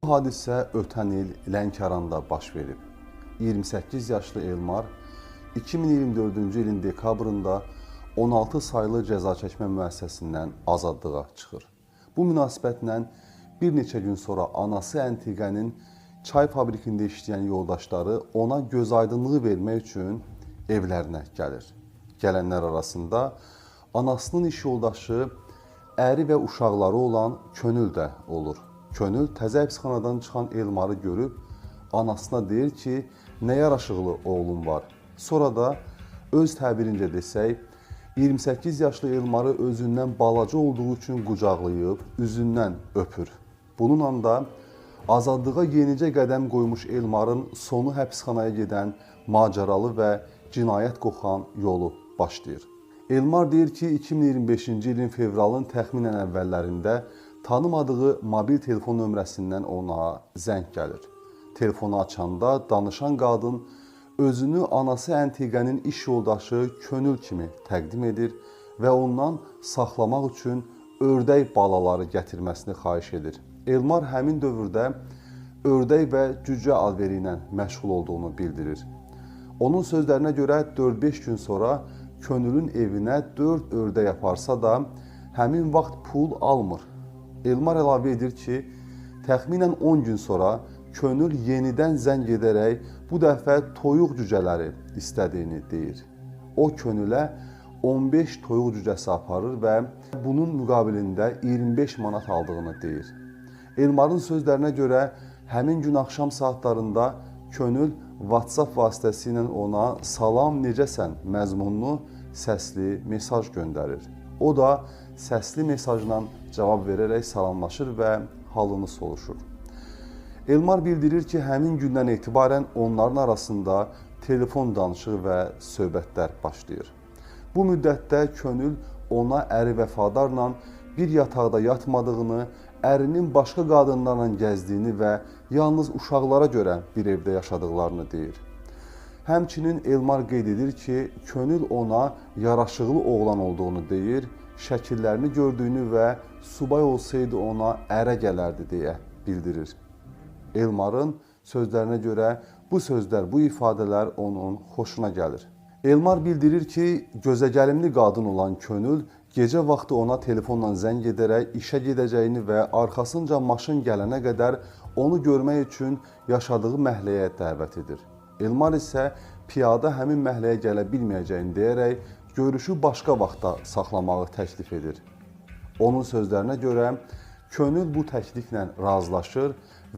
Bu hadisə ötən il Lənkəranda baş verib. 28 yaşlı Elmar 2024-cü ilin dekabrında 16 saylı cəza çəkmə müəssisəsindən azadlığa çıxır. Bu münasibətlə bir neçə gün sonra anası Əntiqənin çay fabrikində işləyən yoldaşları ona gözaydınlığı vermək üçün evlərinə gəlir. Gələnlər arasında anasının iş yoldaşı, əri və uşaqları olan Könül də olur. Könül təzə həbsxanadan çıxan Elmarı görüb anasına deyir ki, nə yaraşıqlı oğlum var. Sonra da öz təbirincə desək, 28 yaşlı Elmarı özündən balaca olduğu üçün qucaqlayıb, üzündən öpür. Bununla da azadlığa yenicə qədəm qoymuş Elmarın sonu həbsxanaya gedən macəralı və cinayət qoxan yolu başlayır. Elmar deyir ki, 2025-ci ilin fevralın təxminən əvvəllərində tanımadığı mobil telefon nömrəsindən ona zəng gəlir. Telefonu açanda danışan qadın özünü anası Əntiqənin iş yoldaşı Könül kimi təqdim edir və ondan saxlamaq üçün ördək balaları gətirməsini xahiş edir. Elmar həmin dövrdə ördək və cücə alveri ilə məşğul olduğunu bildirir. Onun sözlərinə görə 4-5 gün sonra Könülün evinə 4 ördək aparsa da həmin vaxt pul almır. Elmar əlavə edir ki, təxminən 10 gün sonra Könül yenidən zəng edərək bu dəfə toyuq cücələri istədiyini deyir. O Könülə 15 toyuq cücəsi aparır və bunun müqabilində 25 manat aldığını deyir. Elmarın sözlərinə görə həmin gün axşam saatlarında Könül WhatsApp vasitəsilə ona "Salam, necəsən?" məzmunlu səsli mesaj göndərir. O da səsli mesajla cavab verərək salamlaşır və halını soruşur. Elmar bildirir ki, həmin gündən etibarən onların arasında telefon danışığı və söhbətlər başlayır. Bu müddətdə Könül ona əri vəfadarla bir yataqda yatmadığını, ərinin başqa qadınlarla gəzdiyini və yalnız uşaqlara görə bir evdə yaşadıqlarını deyir. Həmçinin Elmar qeyd edir ki, Könül ona yaraşıqlı oğlan olduğunu deyir, şəkillərini gördüyünü və subay olsaydı ona ərə gələrdi deyə bildirir. Elmarın sözlərinə görə bu sözlər, bu ifadələr onun xoşuna gəlir. Elmar bildirir ki, gözəgəlimli qadın olan Könül gecə vaxtı ona telefonla zəng edərək işə gedəcəyini və arxasınca maşın gələnə qədər onu görmək üçün yaşadığı məhəlləyə dəvət edir. Elmar isə piyada həmin məhəlləyə gələ bilməyəcəyini deyərək görüşü başqa vaxtda saxlamağı təklif edir. Onun sözlərinə görə Könül bu təkliflə razılaşır